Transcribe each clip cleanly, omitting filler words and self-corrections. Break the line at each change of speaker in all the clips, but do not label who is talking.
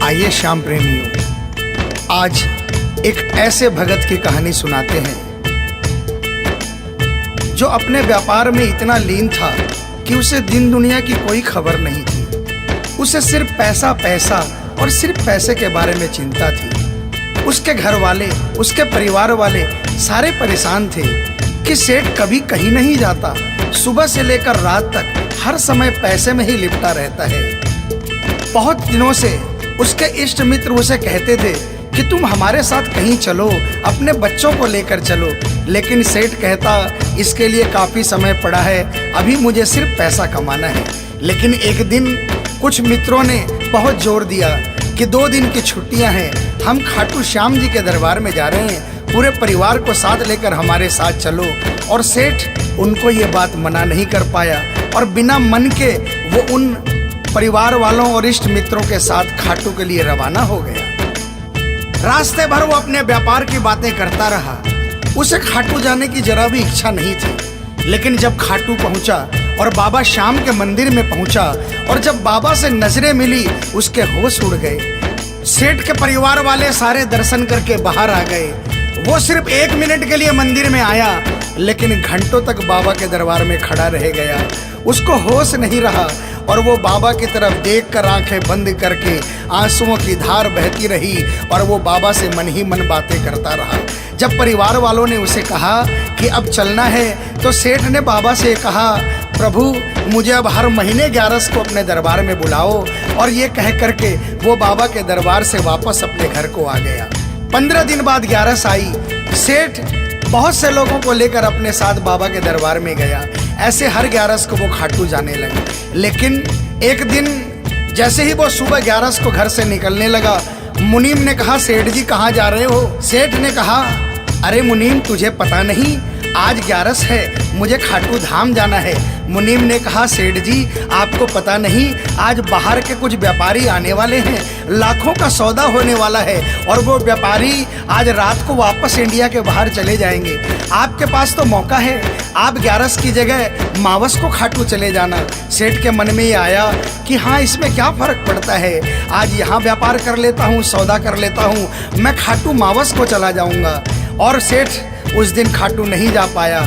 आइए श्याम प्रेमियों, आज एक ऐसे भगत की कहानी सुनाते हैं जो अपने व्यापार में इतना लीन था कि उसे दिन दुनिया की कोई खबर नहीं थी। उसे सिर्फ पैसा पैसा और सिर्फ पैसे के बारे में चिंता थी। उसके घर वाले, उसके परिवार वाले सारे परेशान थे कि सेठ कभी कहीं नहीं जाता, सुबह से लेकर रात तक हर समय पैसे में ही लिपटा रहता है। बहुत दिनों से उसके इष्ट मित्र उसे कहते थे कि तुम हमारे साथ कहीं चलो, अपने बच्चों को लेकर चलो, लेकिन सेठ कहता इसके लिए काफी समय पड़ा है, अभी मुझे सिर्फ पैसा कमाना है। लेकिन एक दिन कुछ मित्रों ने बहुत जोर दिया कि 2 दिन की छुट्टियां हैं, हम खाटू श्याम जी के दरबार में जा रहे हैं, पूरे परिवार को साथ लेकर हमारे साथ चलो। और सेठ उनको ये बात मना नहीं कर पाया और बिना मन के वो उन परिवार वालों और इष्ट मित्रों के साथ खाटू के लिए रवाना हो गया। रास्ते भर वो अपने व्यापार की बातें करता रहा। उसे खाटू जाने की जरा भी इच्छा नहीं थी। लेकिन जब खाटू पहुंचा और बाबा श्याम के मंदिर में पहुंचा और जब बाबा से नजरें मिली, उसके होश उड़ गए। सेठ के परिवार वाले सारे दर्शन करके बाहर आ गए। वो सिर्फ 1 मिनट के लिए मंदिर में आया, लेकिन घंटों तक बाबा के दरबार में खड़ा रह गया। उसको होश नहीं रहा और वो बाबा की तरफ देखकर आंखें बंद करके आंसुओं की धार बहती रही और वो बाबा से मन ही मन बातें करता रहा। जब परिवार वालों ने उसे कहा कि अब चलना है, तो सेठ ने बाबा से कहा, प्रभु मुझे अब हर महीने 11 को अपने दरबार में बुलाओ। और ये कह करके वो बाबा के दरबार से वापस अपने घर को आ गया। 15 दिन बाद 11 आई। सेठ बहुत से लोगों को लेकर अपने साथ बाबा के दरबार में गया। ऐसे हर 11 को वो खाटू जाने लगे। लेकिन एक दिन जैसे ही वो सुबह 11 को घर से निकलने लगा, मुनीम ने कहा, सेठ जी कहाँ जा रहे हो? सेठ ने कहा, अरे मुनीम तुझे पता नहीं, आज 11 है, मुझे खाटू धाम जाना है। मुनीम ने कहा, सेठ जी आपको पता नहीं, आज बाहर के कुछ व्यापारी आने वाले हैं, लाखों का सौदा होने वाला है और वो व्यापारी आज रात को वापस इंडिया के बाहर चले जाएंगे। आपके पास तो मौका है, आप 11 की जगह मावस को खाटू चले जाना। सेठ के मन में ये आया कि हाँ, इसमें क्या फर्क पड़ता है, आज यहाँ व्यापार कर लेता हूँ, सौदा कर लेता हूँ, मैं खाटू मावस को चला जाऊँगा। और सेठ उस दिन खाटू नहीं जा पाया।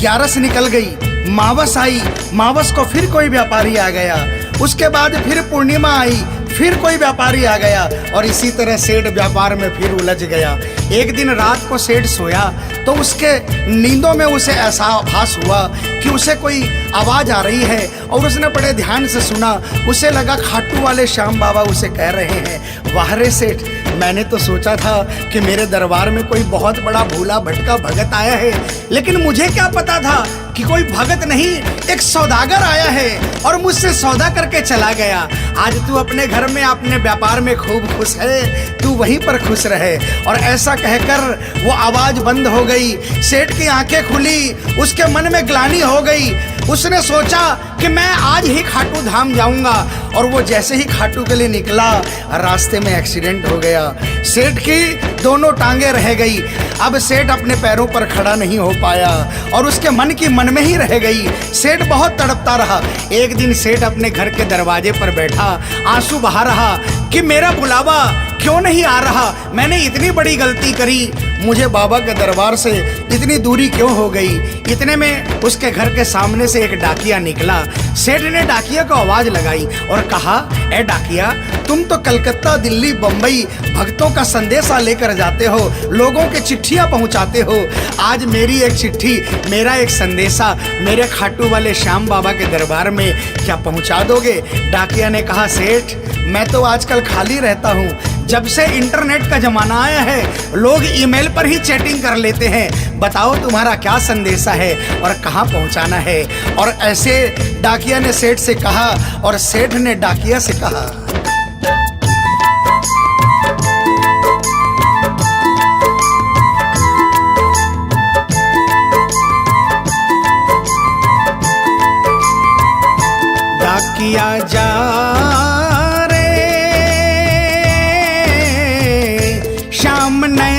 11 निकल गई, मावस आई, मावस को फिर कोई व्यापारी आ गया, उसके बाद फिर पूर्णिमा आई, फिर कोई व्यापारी आ गया और इसी तरह सेठ व्यापार में फिर उलझ गया। एक दिन रात को सेठ सोया तो उसके नींदों में उसे ऐसा आभास हुआ कि उसे कोई आवाज आ रही है और उसने बड़े ध्यान से सुना। उसे लगा खाटू वाले श्याम बाबा उसे कह रहे हैं, वाह रे सेठ, मैंने तो सोचा था कि मेरे दरबार में कोई बहुत बड़ा भूला भटका भगत आया है, लेकिन मुझे क्या पता था कि कोई भगत नहीं, एक सौदागर आया है और मुझसे सौदा करके चला गया। आज तू अपने घर में अपने व्यापार में खूब खुश है, तू वहीं पर खुश रहे। और ऐसा कहकर वो आवाज बंद हो गई। सेठ की आंखें खुली, उसके मन में ग्लानि हो गई। उसने सोचा कि मैं आज ही खाटू धाम जाऊंगा और वो जैसे ही खाटू के लिए निकला, रास्ते में एक्सीडेंट हो गया। सेठ की दोनों टांगे रह गई। अब सेठ अपने पैरों पर खड़ा नहीं हो पाया और उसके मन की मन में ही रह गई। सेठ बहुत तड़पता रहा। एक दिन सेठ अपने घर के दरवाजे पर बैठा, आंसू बहा रहा कि मेरा बुलावा क्यों नहीं आ रहा, मैंने इतनी बड़ी गलती करी, मुझे बाबा के दरबार से इतनी दूरी क्यों हो गई। इतने में उसके घर के सामने से एक डाकिया निकला। सेठ ने डाकिया को आवाज लगाई और कहा, ए डाकिया, तुम तो कलकत्ता, दिल्ली, बम्बई भक्तों का संदेशा लेकर जाते हो, लोगों के चिट्ठियां पहुंचाते हो। आज मेरी एक चिट्ठी, मेरा एक संदेशा मेरे खाटू वाले श्याम बाबा के दरबार में क्या पहुंचा दोगे? डाकिया ने कहा, सेठ मैं तो आजकल खाली रहता हूँ, जब से इंटरनेट का जमाना आया है लोग ईमेल पर ही चैटिंग कर लेते हैं, बताओ तुम्हारा क्या संदेशा है और कहाँ पहुँचाना है। और ऐसे डाकिया ने सेठ से कहा और सेठ ने डाकिया से कहा। डाकिया जा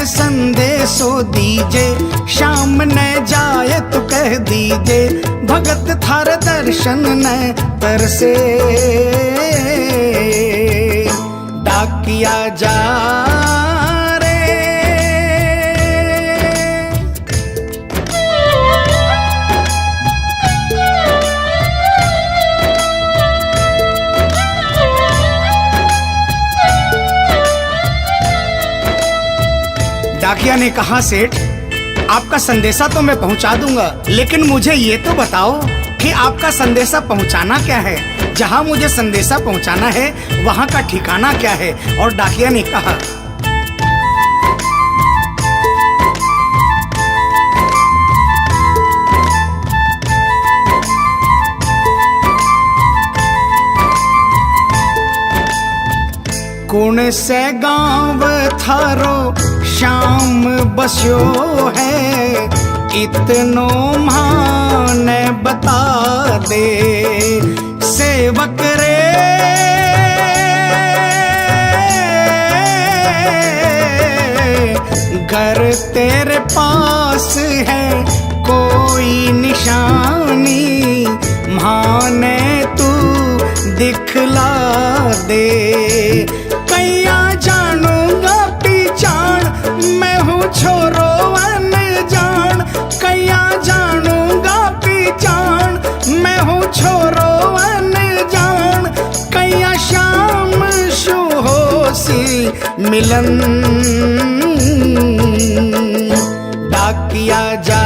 संदेशो दीजे, शाम न जाए तो कह दीजे, भगत थार दर्शन न तरसे। डाकिया डाकिया जा रे। डाकिया ने कहा, सेठ आपका संदेशा तो मैं पहुंचा दूंगा, लेकिन मुझे ये तो बताओ कि आपका संदेशा पहुंचाना क्या है, जहां मुझे संदेशा पहुंचाना है वहां का ठिकाना क्या है। और डाकिया ने कहा, कौन से गांव थारो शाम बस्यो है, इतनो माने बता दे सेवक रे। घर तेरे पास है कोई निशानी, माने तू दिखला दे। कैया जानूंगा पहचान, मैं हूँ छोरो अनजान। कैया जानूंगा पहचान, मैं हूँ छोरो अनजान। कैया शाम शु होसी मिलन, डाकिया जा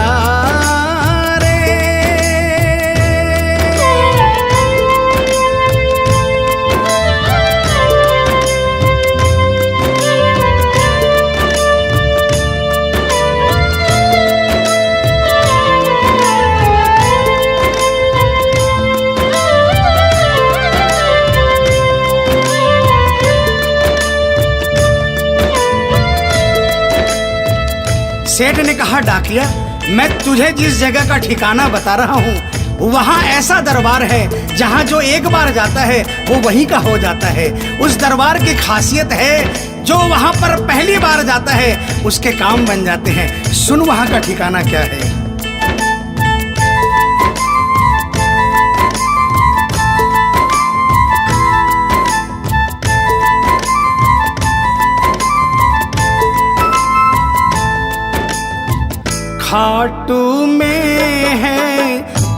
सेठ ने कहा, डाकिया मैं तुझे जिस जगह का ठिकाना बता रहा हूँ वहाँ ऐसा दरबार है जहाँ जो एक बार जाता है वो वहीं का हो जाता है। उस दरबार की खासियत है जो वहाँ पर पहली बार जाता है उसके काम बन जाते हैं। सुन वहाँ का ठिकाना क्या है। खाटू में है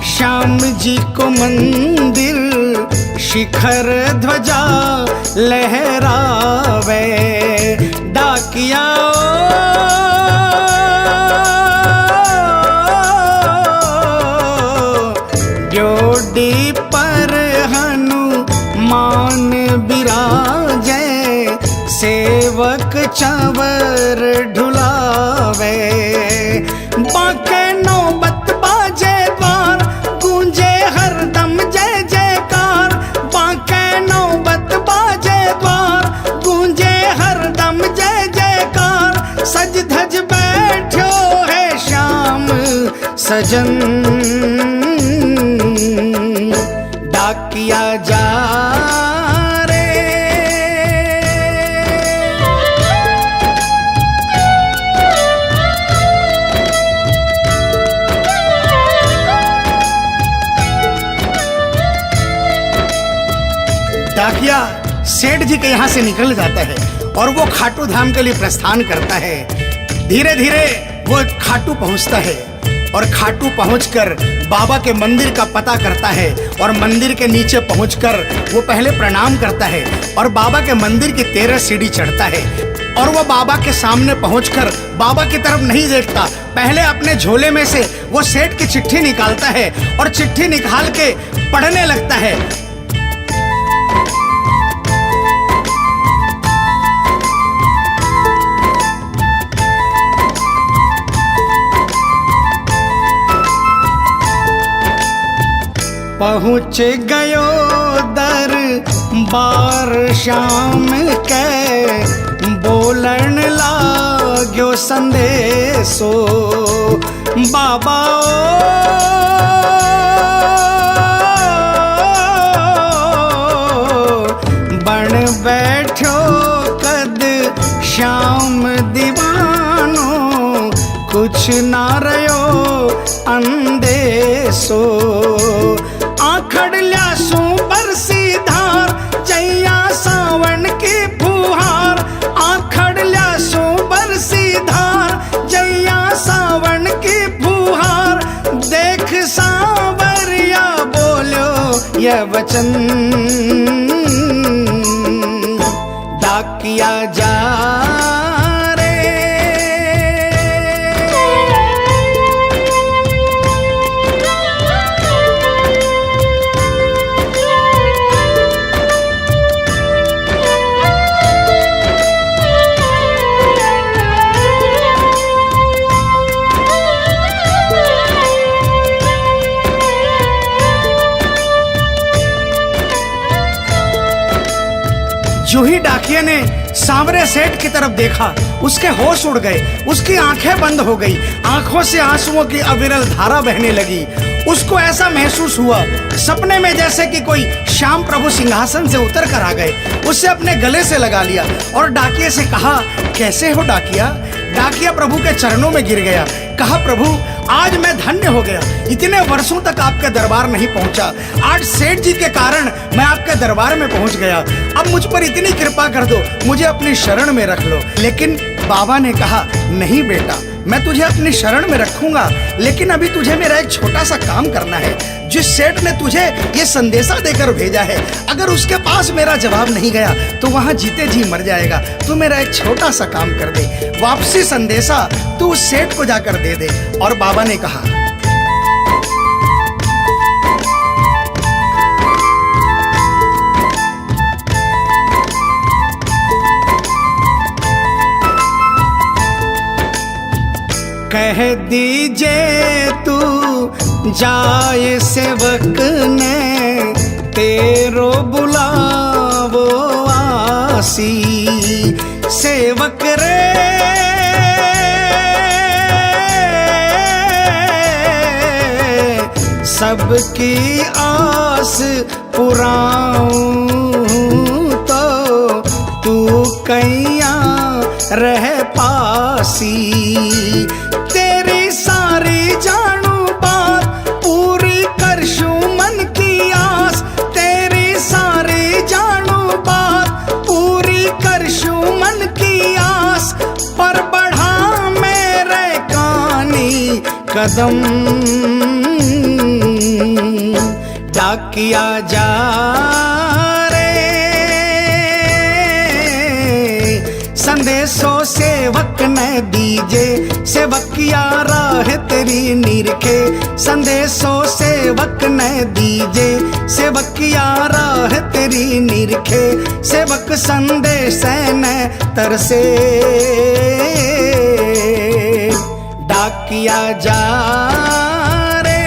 श्याम जी को मंदिर, शिखर ध्वजा लहरावे। डाकिया जोड़ी पर हनुमान बिराजे, सेवक चंवर ढुलावे। बाके नौबत बाजे द्वार, गूंजे हरदम जय जयकार। बाके नौबत बाजे द्वार, गूंजे हरदम जय जयकार। सज धज बैठो है श्याम सजन, डाकिया जा डाकिया सेठ जी के यहाँ से निकल जाता है और वो खाटू धाम के लिए प्रस्थान करता है। धीरे धीरे वो खाटू पहुँचता है और खाटू पहुँचकर बाबा के मंदिर का पता करता है और मंदिर के नीचे पहुँचकर वो पहले प्रणाम करता है और बाबा के मंदिर की 13 सीढ़ी चढ़ता है। और वो बाबा के सामने पहुँचकर बाबा की तरफ नहीं देखता, पहले अपने झोले में से वो सेठ की चिट्ठी निकालता है और चिट्ठी निकाल के पढ़ने लगता है। पहुँच गयो दरबार श्याम के, बोलन लाग्यो संदेशो। बाबा बन बैठो कद श्याम दीवानो, कुछ ना रयो अंदेशो। आखड़ ल्यासू बरसी धार, जैया सावन की फुहार। प्रिय वचन डाकिया जा रे। जो ही डाकिया ने सांवरे सेठ की तरफ देखा, उसके होश उड़ गए, उसकी आंखें बंद हो गई, आंखों से आंसुओं की अविरल धारा बहने लगी। उसको ऐसा महसूस हुआ सपने में जैसे कि कोई श्याम प्रभु सिंहासन से उतर कर आ गए। उससे अपने गले से लगा लिया और डाकिया से कहा, कैसे हो डाकिया? डाकिया प्रभु के चरणों में गिर गया, कहा, प्रभु आज मैं धन्य हो गया, इतने वर्षों तक आपके दरबार नहीं पहुंचा, आज सेठ जी के कारण मैं आपके दरबार में पहुंच गया। अब मुझ पर इतनी कृपा कर दो, मुझे अपनी शरण में रख लो। लेकिन बाबा ने कहा, नहीं बेटा, मैं तुझे अपनी शरण में रखूंगा, लेकिन अभी तुझे मेरा एक छोटा सा काम करना है। जिस सेठ ने तुझे ये संदेशा देकर भेजा है, अगर उसके पास मेरा जवाब नहीं गया तो वहां जीते जी मर जाएगा। तू मेरा एक छोटा सा काम कर दे, वापसी संदेशा तू उस सेठ को जाकर दे दे। और बाबा ने कहा, कह दीजिए तू जाए सेवक ने तेरो बुलावो आसी। सेवक रे सबकी आस पुराऊं तो तू कैया रह पासी। तेरी सारी जानू बात पूरी करशू मन की आस, तेरी सारी जानू बात पूरी करशू मन की आस। पर बढ़ा मेरे कानी कदम डाकिया जा रे। संदेशो सेवक ने दीजे, सेवकिया राह तेरी निरखे। संदेशो सेवक ने दीजे, सेवकिया राह तेरी निरखे। सेवक संदेश ने तरसे डाकिया जा रे।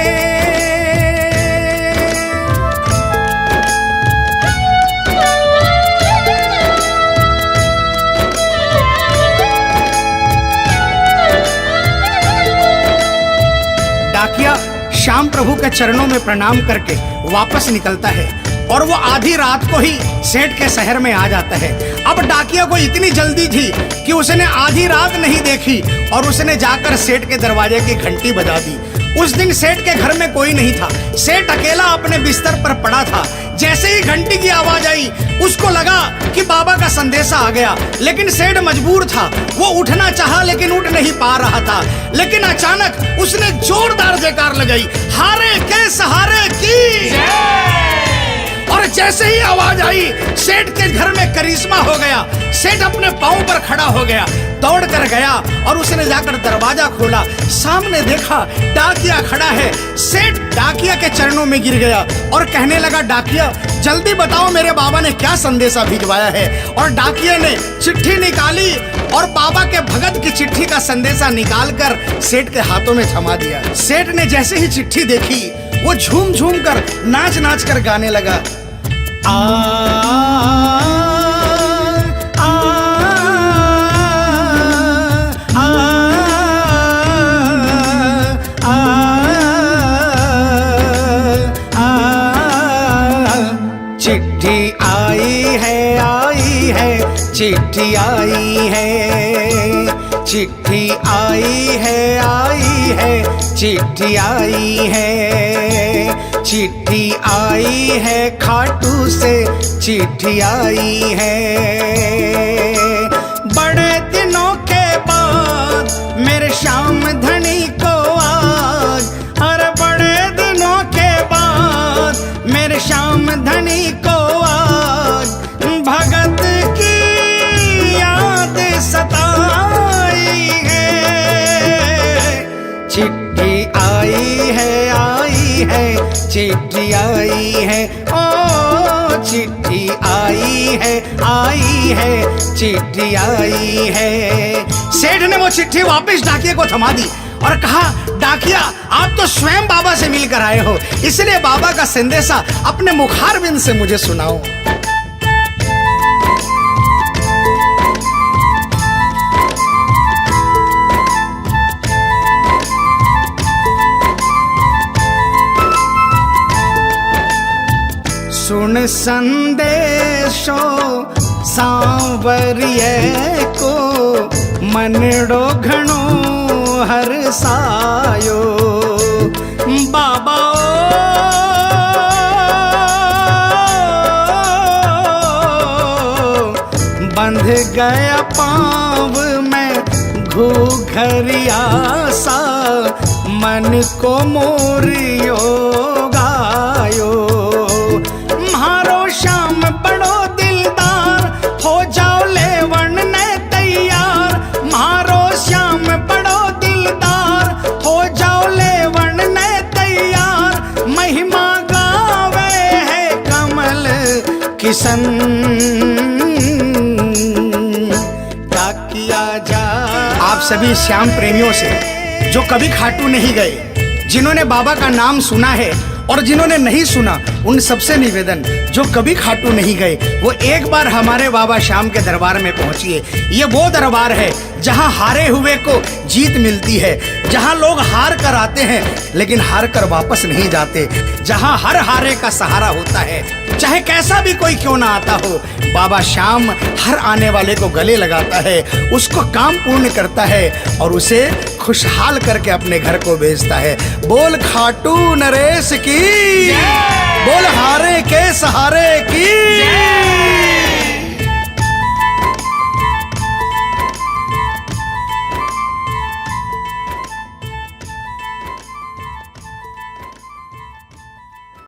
डाकिया श्याम प्रभु के चरणों में प्रणाम करके वापस निकलता है और वो आधी रात को ही सेठ के शहर में आ जाता है। अब डाकिया को इतनी जल्दी थी कि उसने आधी रात नहीं देखी और उसने जाकर सेठ के दरवाजे की घंटी बजा दी। उस दिन सेठ के घर में कोई नहीं था, सेठ अकेला अपने बिस्तर पर पड़ा था। जैसे ही घंटी की आवाज आई उसको लगा कि बाबा का संदेशा आ गया, लेकिन सेठ मजबूर था। वो उठना चाहा लेकिन उठ नहीं पा रहा था। लेकिन अचानक उसने जोरदार जयकार लगाई, हारे के सहारे की। और जैसे ही आवाज आई सेठ के घर में करिश्मा हो गया। सेठ अपने पांव पर खड़ा हो गया, दौड़ कर गया और उसने जाकर दरवाजा खोला। सामने देखा डाकिया खड़ा है। सेठ डाकिया के चरणों में गिर गया और कहने लगा, डाकिया जल्दी बताओ मेरे बाबा ने क्या संदेशा भिजवाया है। और डाकिया ने चिट्ठी निकाली और बाबा के भगत की चिट्ठी का संदेशा निकालकर सेठ के हाथों में थमा दिया। सेठ ने जैसे ही चिट्ठी देखी वो झूम झूम कर नाच नाच कर गाने लगा, आ आ आ आ चिट्ठी आई है, चिट्ठी आई है, चिट्ठी आई है, चिट्ठी आई है, चिट्ठी आई है, खाटू से चिट्ठी आई है। बड़े दिनों के बाद मेरे श्याम धनी को आज, अरे बड़े दिनों के बाद मेरे श्याम चिट्ठी आई है, ओ चिट्ठी आई है, चिट्ठी आई है। सेठ ने वो चिट्ठी वापस डाकिया को थमा दी और कहा, डाकिया आप तो स्वयं बाबा से मिलकर आए हो, इसलिए बाबा का संदेशा अपने मुखारबिंद से मुझे सुनाओ। सुन संदेशो सांवरिये को, मनड़ो घणो हरसायो। बाबा बंध गया पाँव में घूघरिया सा, मन को मोरियो गायो। श्याम बड़ो दिलदार, हो जाओ लेवन ने तैयार। मारो श्याम बड़ो दिलदार, हो जाओ लेवन ने तैयार। महिमा गावे है कमल किशन, क्या किया जा। आप सभी श्याम प्रेमियों से जो कभी खाटू नहीं गए, जिन्होंने बाबा का नाम सुना है और जिन्होंने नहीं सुना, उन सबसे निवेदन, जो कभी खाटू नहीं गए वो एक बार हमारे बाबा श्याम के दरबार में पहुंचिए। ये वो दरबार है जहां हारे हुए को जीत मिलती है, जहां लोग हार कर आते हैं लेकिन हार कर वापस नहीं जाते, जहां हर हारे का सहारा होता है, चाहे कैसा भी कोई क्यों ना आता हो। बाबा श्याम हर आने वाले को गले लगाता है, उसको काम पूर्ण करता है और उसे खुशहाल करके अपने घर को भेजता है। बोल खाटू नरेश की, बोल हारे के सहारे की।